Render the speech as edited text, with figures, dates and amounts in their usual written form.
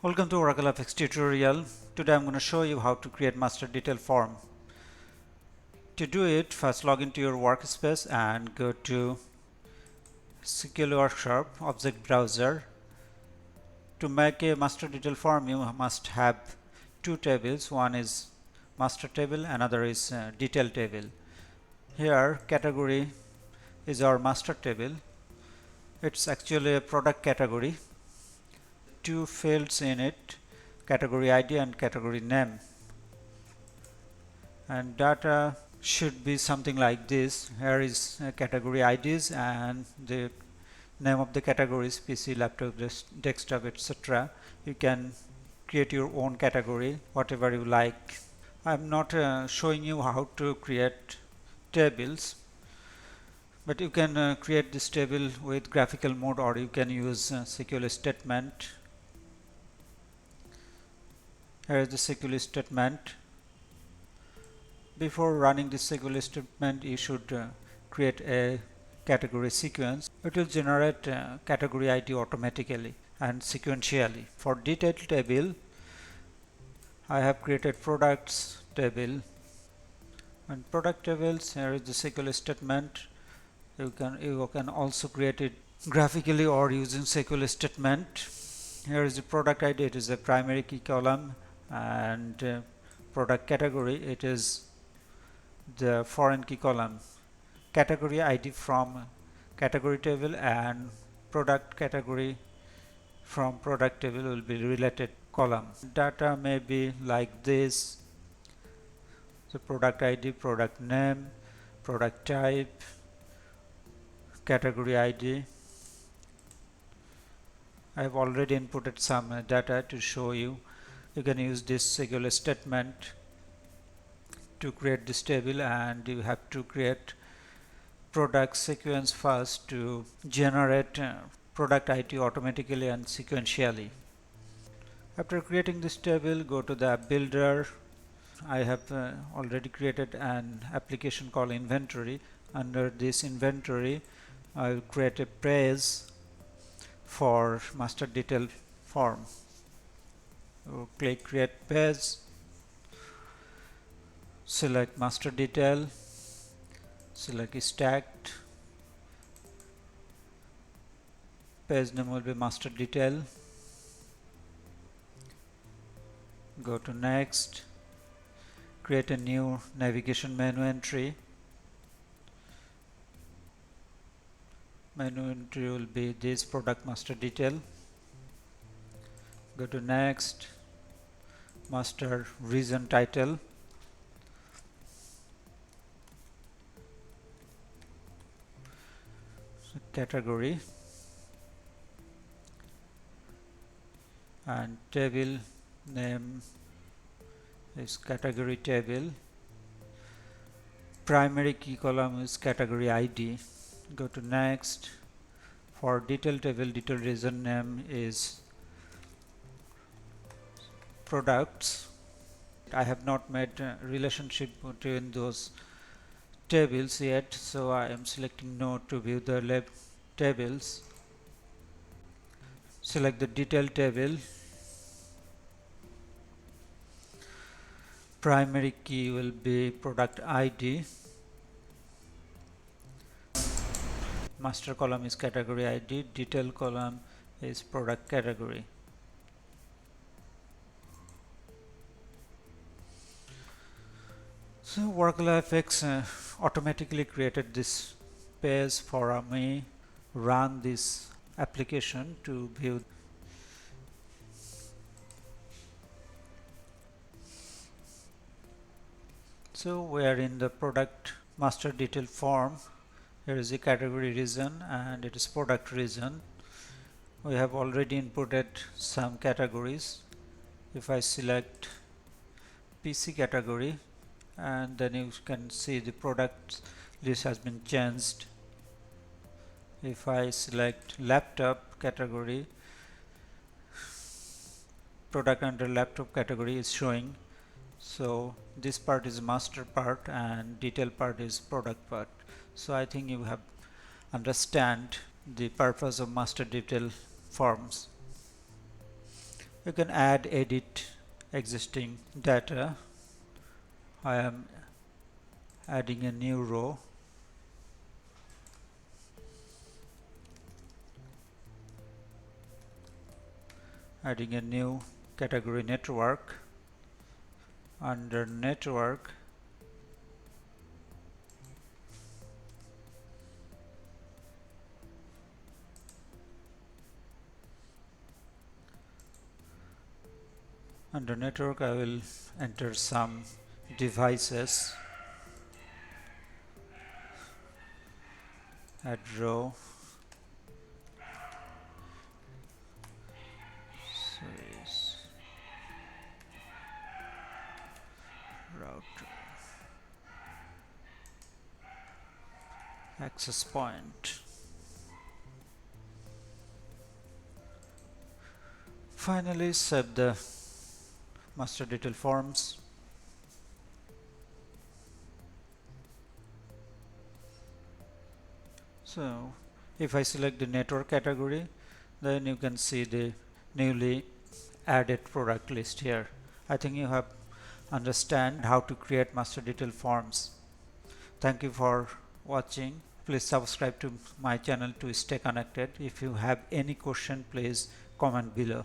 Welcome to Tutorial-5 tutorial. Today I'm going to show you how to create master detail form. To do it, first log into your workspace and go to SQL Workshop Object Browser. To make a master detail form, you must have two tables. One is master table, another is detail table. Here, category is our master table. It's actually a product category. Two fields in it, category ID and category name. And data should be something like this. Here is category IDs and the name of the categories: PC, laptop, desktop, etc. You can create your own category, whatever you like. I'm not showing you how to create tables, but you can create this table with graphical mode, or you can use SQL statement. Here is the SQL statement. Before running this SQL statement, you should create a category sequence. It will generate category ID automatically and sequentially. For detail table, I have created products table. And product tables, here is the SQL statement. You can also create it graphically or using SQL statement. Here is the product ID. It is a primary key column, and product category, it is the foreign key column. Category ID from category table and product category from product table will be related column. Data may be like this: the product ID, product name, product type, category ID. I have already inputted some data to show you. You can use this SQL statement to create this table, and you have to create product sequence first to generate product ID automatically and sequentially. After creating this table, go to the builder. I have already created an application called inventory. Under this inventory, I will create a page for master detail form. Click create page, select master detail, select stacked, page name will be master detail. Go to next, create a new navigation menu entry. Menu entry will be this product master detail. Go to next, master region title. Category and table name is category table. Primary key column is category ID. Go to next. For detail table, detail region name is products. I have not made a relationship between those tables yet, so I am selecting no to view the tables. Select the detail table. Primary key will be product ID. Master column is category ID. Detail column is product category. So Tutorial-5 automatically created this page for me. Run this application to view. So we are in the product master detail form. Here is the category region and it is product region. We have already inputted some categories. If I select PC category, and then you can see the product list has been changed. If I select laptop category, product under laptop category is showing. So this part is master part and detail part is product part. So I think you have understand the purpose of master detail forms. You can add, edit existing data. I am adding a new row. Adding a new category, network. Under network, I will enter some devices. Add row. Series. Router. Access point. Finally, save the master detail forms. So if I select the network category, then you can see the newly added product list here. I think you have understand how to create master detail forms. Thank you for watching. Please subscribe to my channel to stay connected. If you have any question, please comment below.